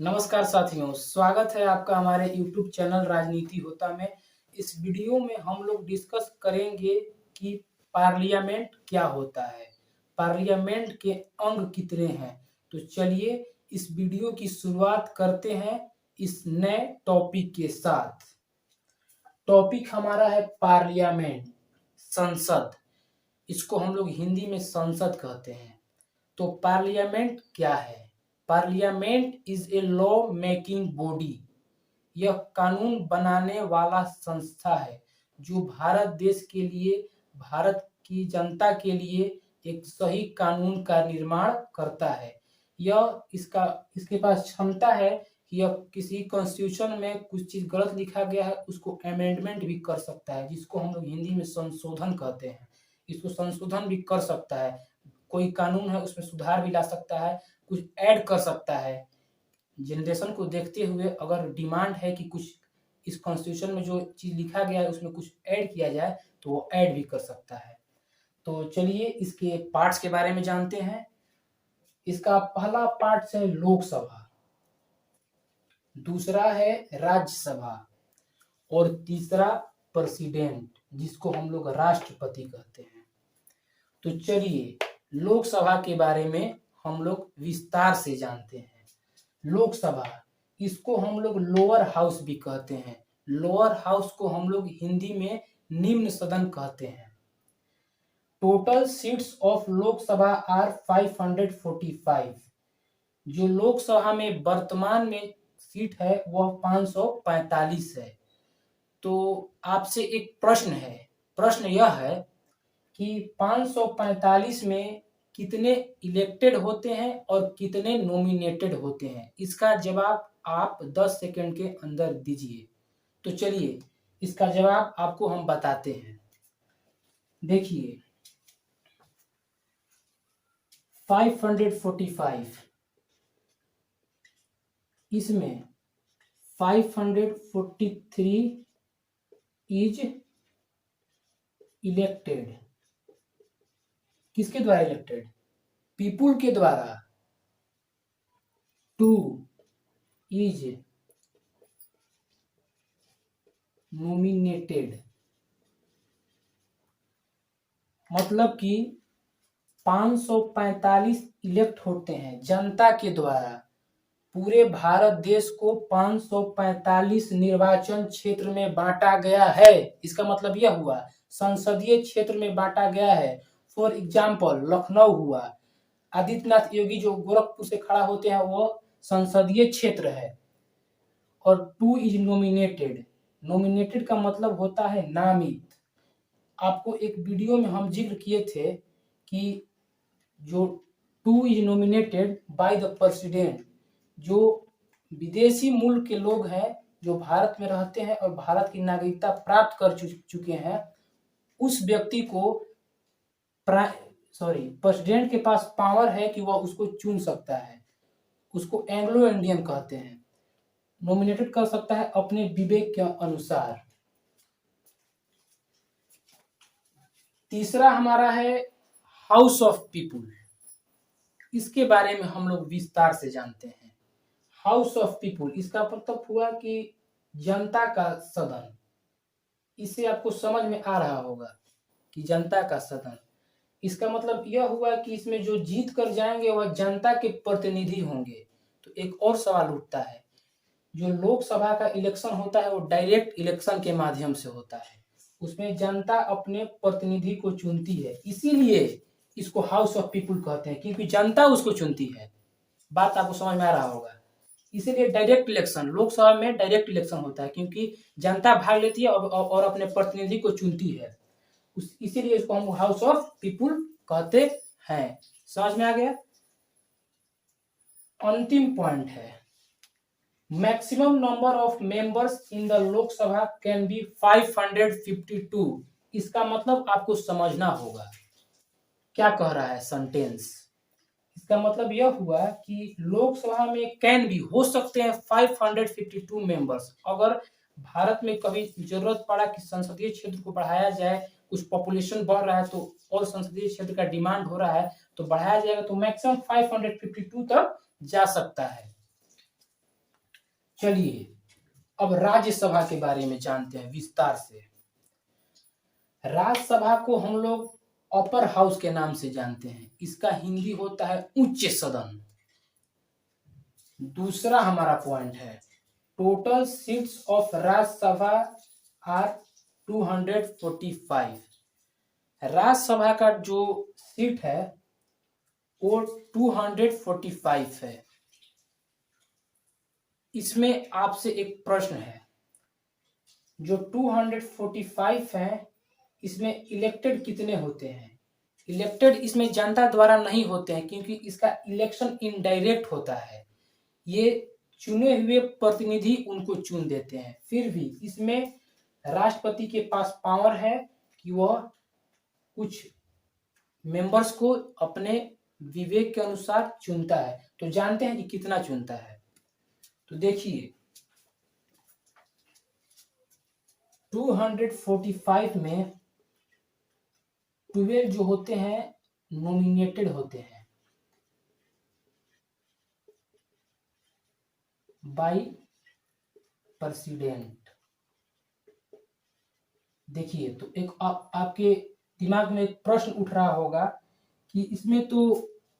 नमस्कार साथियों, स्वागत है आपका हमारे YouTube चैनल राजनीति होता में। इस वीडियो में हम लोग डिस्कस करेंगे कि पार्लियामेंट क्या होता है, पार्लियामेंट के अंग कितने हैं। तो चलिए इस वीडियो की शुरुआत करते हैं इस नए टॉपिक के साथ। टॉपिक हमारा है पार्लियामेंट, संसद। इसको हम लोग हिंदी में संसद कहते हैं। तो पार्लियामेंट क्या है? Parliament is a law making body. यह कानून बनाने वाला संस्था है जो भारत देश के लिए, भारत की जनता के लिए एक सही कानून का निर्माण करता है। इसके पास क्षमता है कि यह किसी कॉन्स्टिट्यूशन में कुछ चीज गलत लिखा गया है उसको अमेंडमेंट भी कर सकता है, जिसको हम लोग हिंदी में संशोधन कहते हैं। इसको संशोधन भी कर सकता है, कोई कानून है उसमें सुधार भी ला सकता है, कुछ ऐड कर सकता है। जनरेशन को देखते हुए अगर डिमांड है कि कुछ इस कॉन्स्टिट्यूशन में जो चीज लिखा गया है उसमें कुछ ऐड किया जाए तो वो ऐड भी कर सकता है। तो चलिए इसके पार्ट्स के बारे में जानते हैं। इसका पहला पार्ट है लोकसभा, दूसरा है राज्यसभा और तीसरा प्रेसिडेंट, जिसको हम लोग राष्ट्रपति कहते हैं। तो चलिए लोकसभा के बारे में हम लोग विस्तार से जानते हैं। लोकसभा, इसको हम लोग लोअर हाउस भी कहते हैं। लोअर हाउस को हम लोग हिंदी में निम्न सदन कहते हैं। Total seats of Lok Sabha are 545। जो लोकसभा में वर्तमान में सीट है वह 545 है। तो आपसे एक प्रश्न है, प्रश्न यह है कि 545 में कितने इलेक्टेड होते हैं और कितने नॉमिनेटेड होते हैं। इसका जवाब आप 10 सेकंड के अंदर दीजिए। तो चलिए इसका जवाब आपको हम बताते हैं। देखिए 545, इसमें 543 इज इलेक्टेड। किसके द्वारा इलेक्टेड? पीपुल के द्वारा। 2 इज नॉमिनेटेड, मतलब कि 545 इलेक्ट होते हैं जनता के द्वारा। पूरे भारत देश को 545 निर्वाचन क्षेत्र में बांटा गया है। इसका मतलब यह हुआ संसदीय क्षेत्र में बांटा गया है। फॉर एग्जाम्पल लखनऊ हुआ, आदित्यनाथ योगी जो गोरखपुर से खड़ा होते हैं वो संसदीय क्षेत्र है। और 2 इज नॉमिनेटेड। नॉमिनेटेड का मतलब होता है नामित। आपको एक वीडियो में हम जिक्र किए थे कि जो 2 is nominated by the president, जो विदेशी मूल के लोग हैं जो भारत में रहते हैं और भारत की नागरिकता प्राप्त कर चुके हैं, उस व्यक्ति को प्रेसिडेंट के पास पावर है कि वह उसको चुन सकता है। उसको एंग्लो इंडियन कहते हैं। नॉमिनेटेड कर सकता है अपने विवेक के अनुसार। तीसरा हमारा है हाउस ऑफ पीपुल। इसके बारे में हम लोग विस्तार से जानते हैं। हाउस ऑफ पीपुल, इसका मतलब हुआ कि जनता का सदन। इससे आपको समझ में आ रहा होगा कि जनता का सदन, इसका मतलब यह हुआ कि इसमें जो जीत कर जाएंगे वह जनता के प्रतिनिधि होंगे। तो एक और सवाल उठता है, जो लोकसभा का इलेक्शन होता है वो डायरेक्ट इलेक्शन के माध्यम से होता है। उसमें जनता अपने प्रतिनिधि को चुनती है, इसीलिए इसको हाउस ऑफ पीपुल कहते हैं, क्योंकि जनता उसको चुनती है। बात आपको समझ में आ रहा होगा। इसीलिए डायरेक्ट इलेक्शन, लोकसभा में डायरेक्ट इलेक्शन होता है क्योंकि जनता भाग लेती है और अपने प्रतिनिधि को चुनती है। इसीलिए इसको हम हाउस ऑफ पीपुल कहते हैं। समझ में आ गया? अंतिम पॉइंट है, maximum number of members in the Lok Sabha can be 552। इसका मतलब आपको समझना होगा क्या कह रहा है सेंटेंस। इसका मतलब यह हुआ कि लोकसभा में कैन भी हो सकते हैं 552 मेंबर्स। अगर भारत में कभी जरूरत पड़ा कि संसदीय क्षेत्र को बढ़ाया जाए, कुछ पॉपुलेशन बढ़ रहा है तो और संसदीय क्षेत्र का डिमांड हो रहा है तो बढ़ाया जाएगा, तो मैक्सिमम 552 तक जा सकता है। चलिए अब राज्यसभा के बारे में जानते हैं विस्तार से। राज्यसभा को हम लोग अपर हाउस के नाम से जानते हैं, इसका हिंदी होता है उच्च सदन। दूसरा हमारा पॉइंट है total seats of Rajya Sabha are 245। Rajya Sabha का जो सीट है वो 245 है। इसमें आपसे एक प्रश्न है, जो 245 है इसमें इलेक्टेड कितने होते हैं? इलेक्टेड इसमें जनता द्वारा नहीं होते हैं, क्योंकि इसका इलेक्शन इनडायरेक्ट होता है। ये चुने हुए प्रतिनिधि उनको चुन देते हैं। फिर भी इसमें राष्ट्रपति के पास पावर है कि वह कुछ मेंबर्स को अपने विवेक के अनुसार चुनता है। तो जानते हैं कि कितना चुनता है। तो देखिए 245 में 12 जो होते हैं नॉमिनेटेड होते हैं बाय प्रेसिडेंट। देखिए तो एक आपके दिमाग में एक प्रश्न उठ रहा होगा कि इसमें तो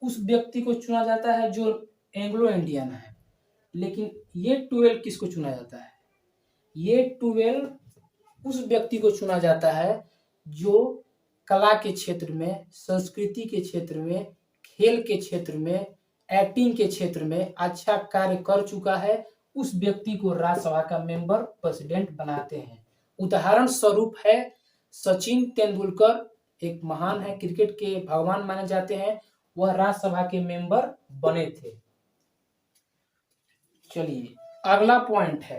उस व्यक्ति को चुना जाता है जो एंग्लो इंडियन है, लेकिन ये 12 किसको चुना जाता है? ये 12 उस व्यक्ति को चुना जाता है जो कला के क्षेत्र में, संस्कृति के क्षेत्र में, खेल के क्षेत्र में, एक्टिंग के क्षेत्र में अच्छा कार्य कर चुका है। उस व्यक्ति को राज्यसभा का मेंबर प्रेसिडेंट बनाते हैं। उदाहरण स्वरूप है सचिन तेंदुलकर, एक महान है, क्रिकेट के भगवान माने जाते हैं, वह राज्यसभा के मेंबर बने थे। चलिए अगला पॉइंट है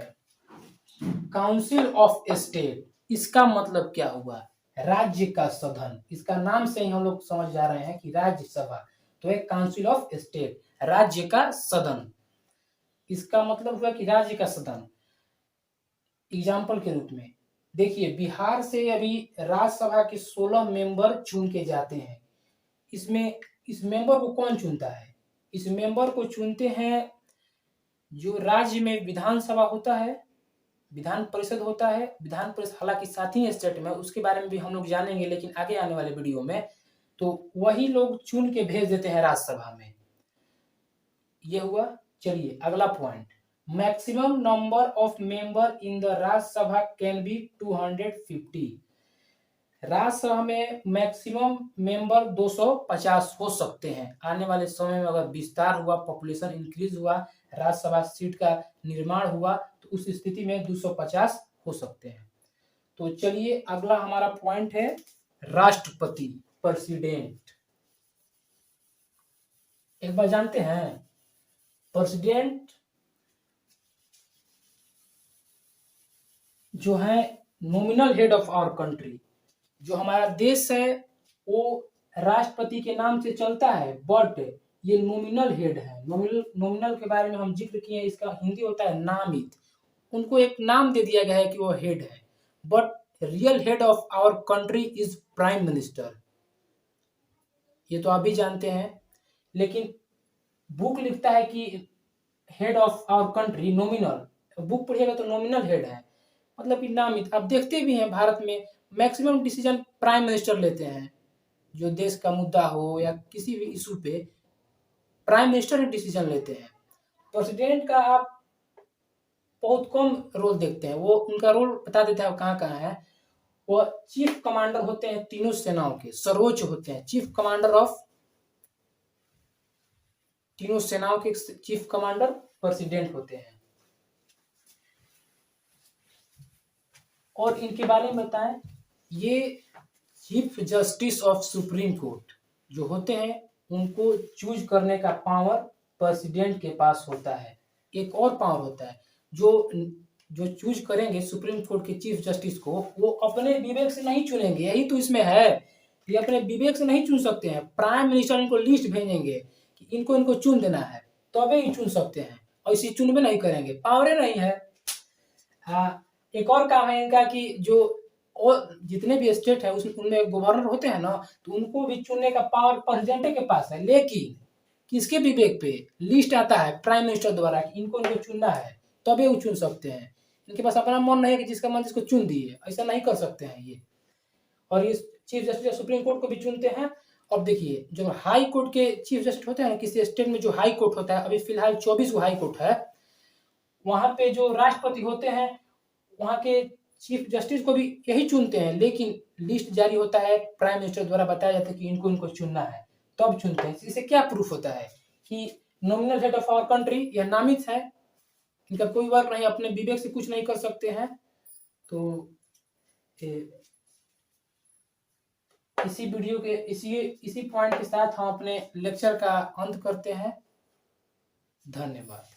काउंसिल ऑफ स्टेट। इसका मतलब क्या हुआ? राज्य का सदन। इसका नाम से ही हम लोग समझ जा रहे हैं कि राज्यसभा तो है काउंसिल ऑफ स्टेट, राज्य का सदन। इसका मतलब हुआ कि राज्य का सदन। एग्जाम्पल के रूप में देखिए बिहार से अभी राज्यसभा के 16 मेंबर चुन के जाते हैं। इसमें इस मेंबर को कौन चुनता है? इस मेंबर को चुनते हैं जो राज्य में विधानसभा होता है, विधान परिषद होता है। विधान परिषद हालांकि साथ ही स्टेट में, उसके बारे में भी हम लोग जानेंगे लेकिन आगे आने वाले वीडियो में। तो वही लोग चुन के भेज देते हैं राज्यसभा में। ये हुआ। चलिए अगला point, maximum number of member in the Rajya Sabha can be 250। Rajya Sabha में मैक्सिमम मेंबर 250 हो सकते हैं। आने वाले समय में अगर विस्तार हुआ, पॉपुलेशन इंक्रीज हुआ, राज्यसभा सीट का निर्माण हुआ, तो उस स्थिति में 250 हो सकते हैं। तो चलिए अगला हमारा पॉइंट है राष्ट्रपति, प्रेसिडेंट। एक बार जानते हैं प्रेसिडेंट जो है nominal head of our country. जो हमारा देश है वो राष्ट्रपति के नाम से चलता है, बट ये नॉमिनल हेड है। नॉमिनल के बारे में हम जिक्र किए, इसका हिंदी होता है नामित। उनको एक नाम दे दिया गया है कि वो हेड है, but real head of our country is prime minister. ये तो आप भी जानते हैं, लेकिन बुक लिखता है कि head of our country nominal. Book पढ़िएगा तो नॉमिनल हेड है, मतलब कि नामित। आप देखते भी हैं भारत में मैक्सिमम डिसीजन प्राइम मिनिस्टर लेते हैं। जो देश का मुद्दा हो या किसी भी इशू पे प्राइम मिनिस्टर ही डिसीजन लेते हैं। प्रेसिडेंट का आप बहुत कम रोल देखते हैं। वो उनका रोल बता देता है कहाँ कहाँ है। वो चीफ कमांडर होते हैं तीनों सेनाओं के, सर्वोच्च होते हैं। चीफ कमांडर ऑफ तीनों सेनाओं के चीफ कमांडर प्रेसिडेंट होते हैं। और इनके बारे में बताएं, ये chief justice of supreme court जो होते हैं उनको चूज करने का पावर प्रेसिडेंट के पास होता है। एक और पावर होता है जो चूज करेंगे सुप्रीम कोर्ट के चीफ जस्टिस को, वो अपने विवेक से नहीं चुनेंगे। यही तो इसमें है, ये अपने विवेक से नहीं चुन सकते हैं। प्राइम मिनिस्टर इनको लिस्ट भेजेंगे कि इनको चुन देना है, तभी ही चुन सकते हैं। और इसी चुनबे नहीं करेंगे, पावरे नहीं है। हाँ, एक और काम है इनका कि जो और जितने भी स्टेट है उनमें गवर्नर होते हैं ना, तो उनको भी चुनने का पावर प्रेसिडेंट के पास है। लेकिन किसके विवेक पे लिस्ट आता है? प्राइम मिनिस्टर द्वारा कि इनको चुनना है। तभी वो चुन सकते हैं। इनके पास अपना मन नहीं है कि जिसका मन जिसको चुन दिए, ऐसा नहीं कर सकते हैं ये। और ये चीफ जस्टिस सुप्रीम कोर्ट को भी चुनते हैं। अब देखिए जो हाई कोर्ट के चीफ जस्टिस होते हैं ना, किसी स्टेट में जो हाई कोर्ट होता है, अभी फिलहाल 24 हाई कोर्ट है, वहां पे जो राष्ट्रपति होते हैं वहां के चीफ जस्टिस को भी यही चुनते हैं, लेकिन लिस्ट जारी होता है प्राइम मिनिस्टर द्वारा, बताया जाता है कि इनको इनको चुनना है, तब चुनते हैं। इससे क्या प्रूफ होता है कि nominal head of our country यह नामित है, इनका कोई वर्क नहीं, अपने विवेक से कुछ नहीं कर सकते हैं। तो इसी वीडियो के इसी पॉइंट के साथ हम अपने लेक्चर का अंत करते हैं। धन्यवाद।